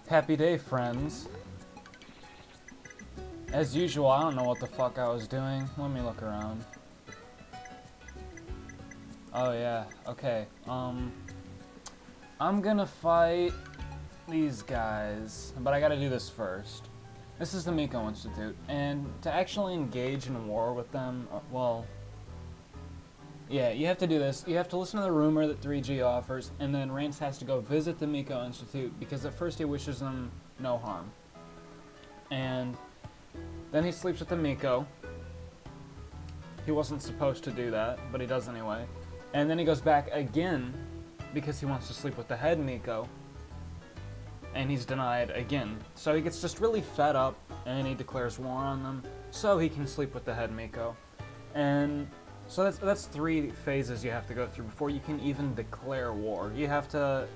Happy day, friends. As usual, I don't know what the fuck I was doing. Let me look around. Oh yeah, okay. I'm gonna fight these guys, but I gotta do this first. This is the Miko Institute, and to actually engage in war with them, well, yeah, you have to do this. You have to listen to the rumor that 3G offers, and then Rance has to go visit the Miko Institute, because at first he wishes them no harm. And then he sleeps with the Miko. He wasn't supposed to do that, but he does anyway. And then he goes back again, because he wants to sleep with the head Miko. And he's denied again. So he gets just really fed up, and he declares war on them, so he can sleep with the head Miko. And so that's 3 phases you have to go through before you can even declare war. You have to,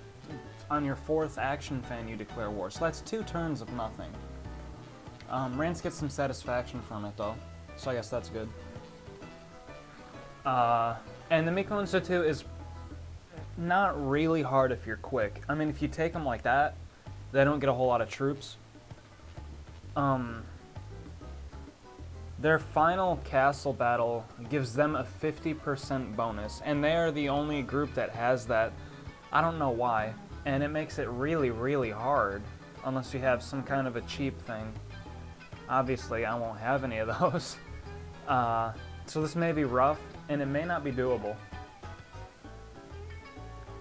on your 4th action fan, you declare war. So that's 2 turns of nothing. Rance gets some satisfaction from it, though, so I guess that's good. And the Miko Institute is not really hard if you're quick. I mean, if you take them like that, they don't get a whole lot of troops. Their final castle battle gives them a 50% bonus, and they are the only group that has that. I don't know why, and it makes it really, really hard, unless you have some kind of a cheap thing. Obviously, I won't have any of those. So this may be rough, and it may not be doable.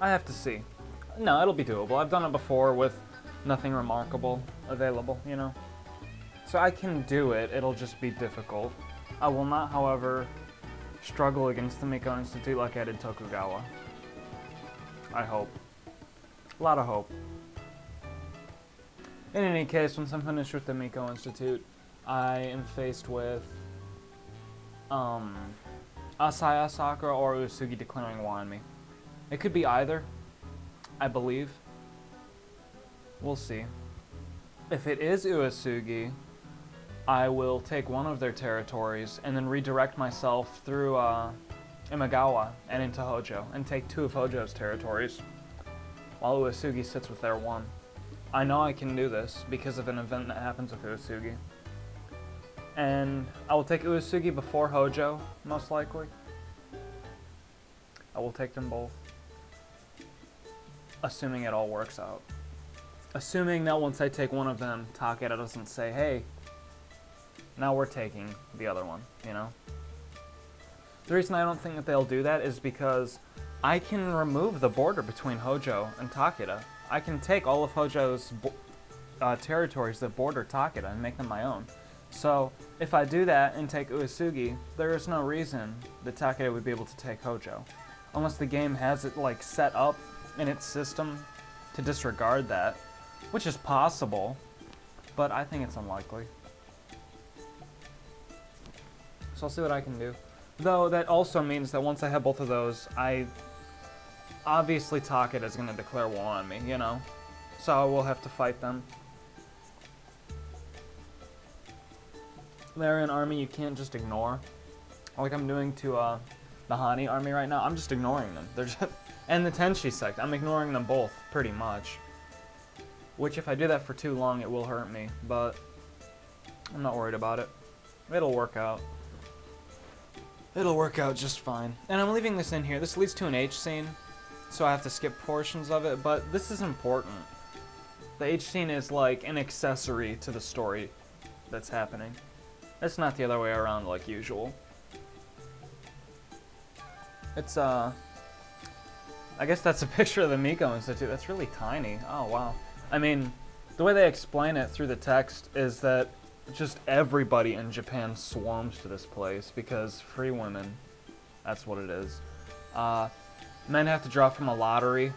I have to see. No, it'll be doable. I've done it before with nothing remarkable available, you know? So I can do it, it'll just be difficult. I will not, however, struggle against the Miko Institute like I did Tokugawa. I hope. A lot of hope. In any case, once I'm finished with the Miko Institute, I am faced with Asaya Sakura or Uesugi declaring war on me. It could be either, I believe. We'll see. If it is Uesugi, I will take one of their territories and then redirect myself through Imagawa and into Hojo and take 2 of Hojo's territories while Uesugi sits with their 1. I know I can do this because of an event that happens with Uesugi. And I will take Uesugi before Hojo, most likely. I will take them both. Assuming it all works out. Assuming that once I take one of them, Takeda doesn't say, hey, now we're taking the other one, you know? The reason I don't think that they'll do that is because I can remove the border between Hojo and Takeda. I can take all of Hojo's territories that border Takeda and make them my own. So if I do that and take Uesugi, there is no reason that Takeda would be able to take Hojo. Unless the game has it like set up in its system to disregard that, which is possible, but I think it's unlikely. So I'll see what I can do. Though that also means that once I have both of those, obviously Takeda is going to declare war on me, you know? So I will have to fight them. They're an army you can't just ignore. Like I'm doing to the Hani army right now. I'm just ignoring them. They're just... And the Tenshi sect. I'm ignoring them both, pretty much. Which if I do that for too long, it will hurt me. But I'm not worried about it. It'll work out. It'll work out just fine. And I'm leaving this in here. This leads to an H scene, so I have to skip portions of it, but this is important. The H scene is like an accessory to the story that's happening. It's not the other way around like usual. It's, I guess that's a picture of the Miko Institute. That's really tiny. Oh, wow. I mean, the way they explain it through the text is that just everybody in Japan swarms to this place because free women, that's what it is. Men have to draw from a lottery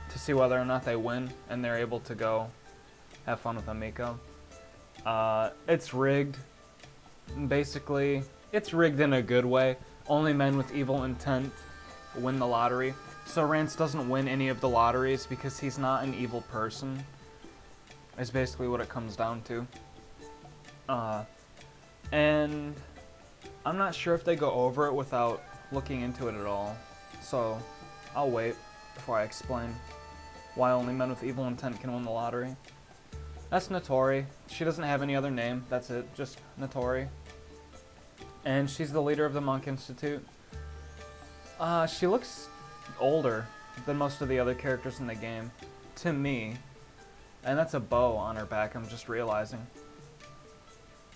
to see whether or not they win, and they're able to go have fun with a Miko. It's rigged. Basically, it's rigged in a good way. Only men with evil intent win the lottery. So Rance doesn't win any of the lotteries because he's not an evil person, is basically what it comes down to. And I'm not sure if they go over it without looking into it at all. So I'll wait before I explain why only men with evil intent can win the lottery. That's Natori. She doesn't have any other name. That's it. Just Natori. And she's the leader of the Miko Institute. She looks older than most of the other characters in the game, to me. And that's a bow on her back, I'm just realizing.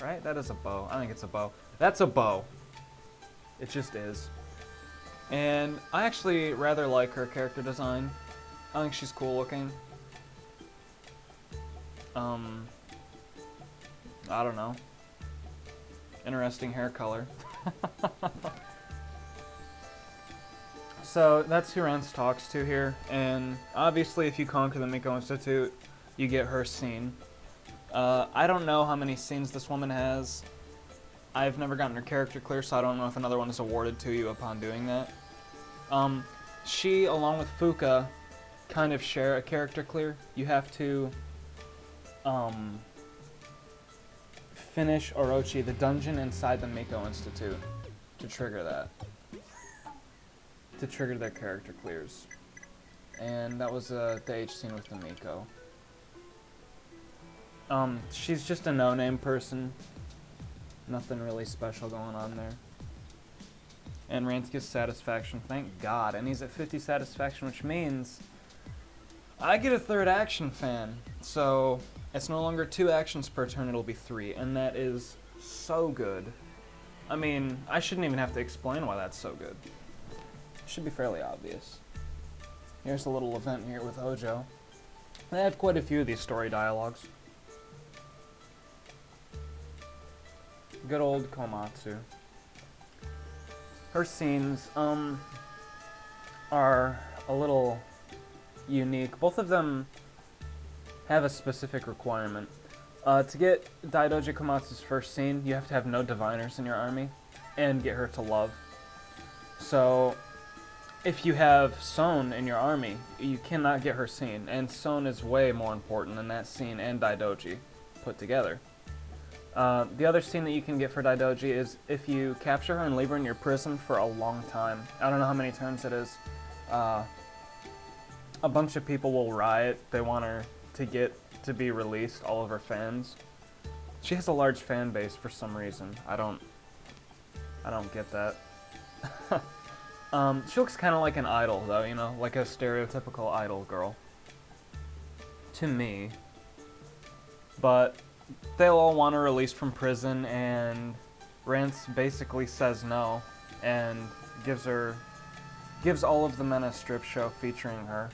Right? That is a bow. I think it's a bow. That's a bow. It just is. And I actually rather like her character design. I think she's cool looking. I don't know. Interesting hair color. So that's who Rance talks to here, and obviously if you conquer the Miko Institute, you get her scene. I don't know how many scenes this woman has. I've never gotten her character clear, so I don't know if another one is awarded to you upon doing that. She, along with Fuka, kind of share a character clear. You have to finish Orochi, the dungeon inside the Miko Institute, to trigger that. To trigger their character clears. And that was the H scene with the Miko. She's just a no-name person. Nothing really special going on there. And Rance gets satisfaction, thank God. And he's at 50 satisfaction, which means I get a third action fan. So it's no longer 2 actions per turn, it'll be 3. And that is so good. I mean, I shouldn't even have to explain why that's so good. It should be fairly obvious. Here's a little event here with Hojo. They have quite a few of these story dialogues. Good old Komatsu. Her scenes, are a little unique. Both of them have a specific requirement. To get Daidoji Komatsu's first scene, you have to have no diviners in your army, and get her to love. So, if you have Son in your army, you cannot get her scene, and Son is way more important than that scene and Daidoji put together. The other scene that you can get for Daidoji is if you capture her and leave her in your prison for a long time. I don't know how many turns it is. A bunch of people will riot. They want her to be released, all of her fans. She has a large fan base for some reason. I don't get that. She looks kind of like an idol, though, you know, like a stereotypical idol girl. To me. But they'll all want her released from prison, and Rance basically says no, and gives all of the men a strip show featuring her,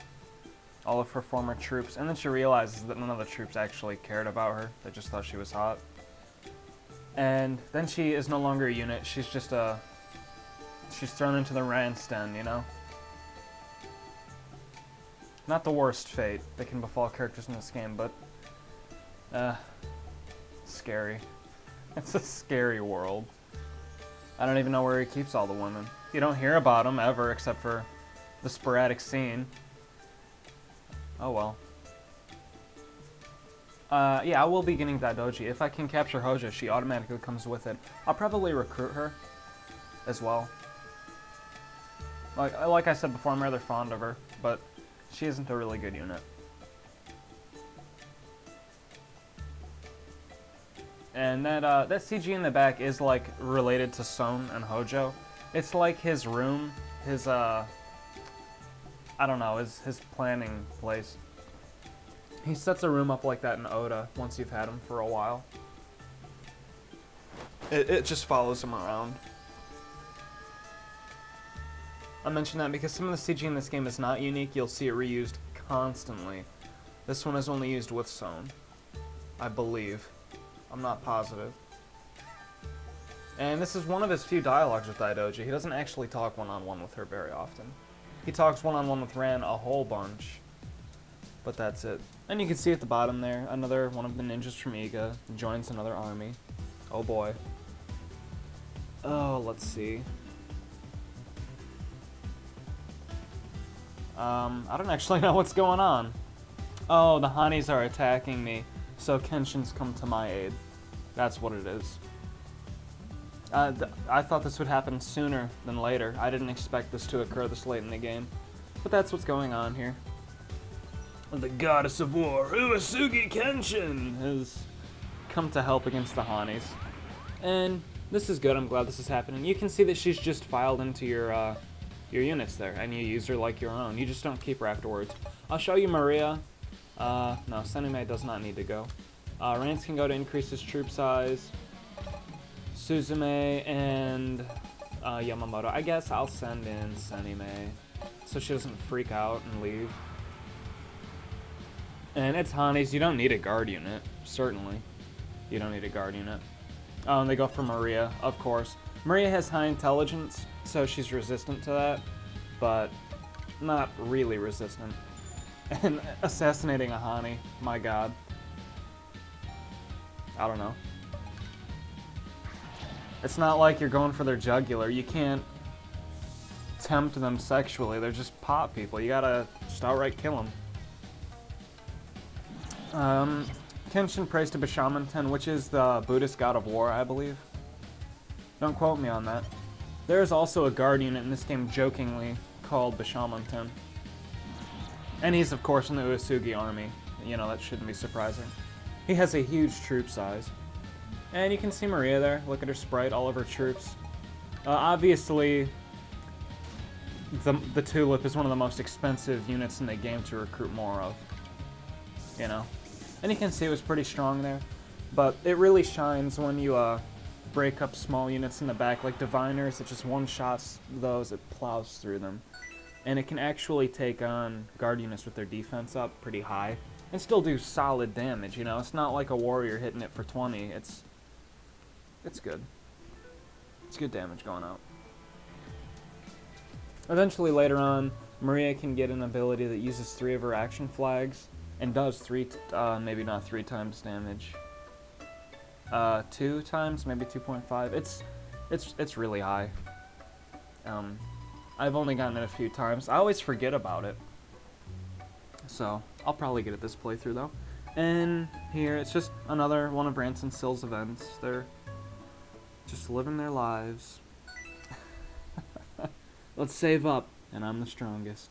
all of her former troops, and then she realizes that none of the troops actually cared about her, they just thought she was hot. And then she is no longer a unit, she's just she's thrown into the Rance den, you know? Not the worst fate that can befall characters in this game, but scary. It's a scary world. I don't even know where he keeps all the women. You don't hear about them ever, except for the sporadic scene. Oh well. Yeah, I will be getting Daidoji. If I can capture Hojo, she automatically comes with it. I'll probably recruit her as well. Like I said before, I'm rather fond of her, but she isn't a really good unit. And that CG in the back is like related to Son and Hojo. It's like his room, his I don't know, his planning place. He sets a room up like that in Oda once you've had him for a while. It just follows him around. I mention that because some of the CG in this game is not unique. You'll see it reused constantly. This one is only used with Son, I believe. I'm not positive. And this is one of his few dialogues with Daidoji. He doesn't actually talk one-on-one with her very often. He talks one-on-one with Ran a whole bunch. But that's it. And you can see at the bottom there, another one of the ninjas from Iga joins another army. Oh boy. Oh, let's see. I don't actually know what's going on. Oh, the Hanis are attacking me, so Kenshin's come to my aid. That's what it is. I thought this would happen sooner than later. I didn't expect this to occur this late in the game. But that's what's going on here. The goddess of war, Uesugi Kenshin, has come to help against the Hanis. And this is good, I'm glad this is happening. You can see that she's just filed into your units there, and you use her like your own. You just don't keep her afterwards. I'll show you Maria. No, Senime does not need to go. Rance can go to increase his troop size. Suzume and Yamamoto. I guess I'll send in Senime so she doesn't freak out and leave. And it's Hanis. You don't need a guard unit, certainly. You don't need a guard unit. And they go for Maria, of course. Maria has high intelligence, so she's resistant to that, but not really resistant. And assassinating a Hani, my god. I don't know. It's not like you're going for their jugular. You can't tempt them sexually. They're just pot people. You gotta just outright kill them. Kenshin prays to Bishamanten, which is the Buddhist god of war, I believe. Don't quote me on that. There is also a guard unit in this game, jokingly, called Bishamanten. And he's, of course, in the Uesugi army. You know, that shouldn't be surprising. He has a huge troop size. And you can see Maria there. Look at her sprite, all of her troops. Obviously, the Tulip is one of the most expensive units in the game to recruit more of. You know? And you can see it was pretty strong there. But it really shines when you break up small units in the back, like Diviners. It just one-shots those, it plows through them. And it can actually take on guard units with their defense up pretty high and still do solid damage, you know? It's not like a warrior hitting it for 20. It's good. It's good damage going out. Eventually, later on, Maria can get an ability that uses 3 of her action flags and does maybe not 3 times damage. 2 times, maybe 2.5. It's really high. I've only gotten it a few times. I always forget about it. So, I'll probably get it this playthrough though. And here, it's just another one of Rance and Sill's events. They're just living their lives. Let's save up, and I'm the strongest.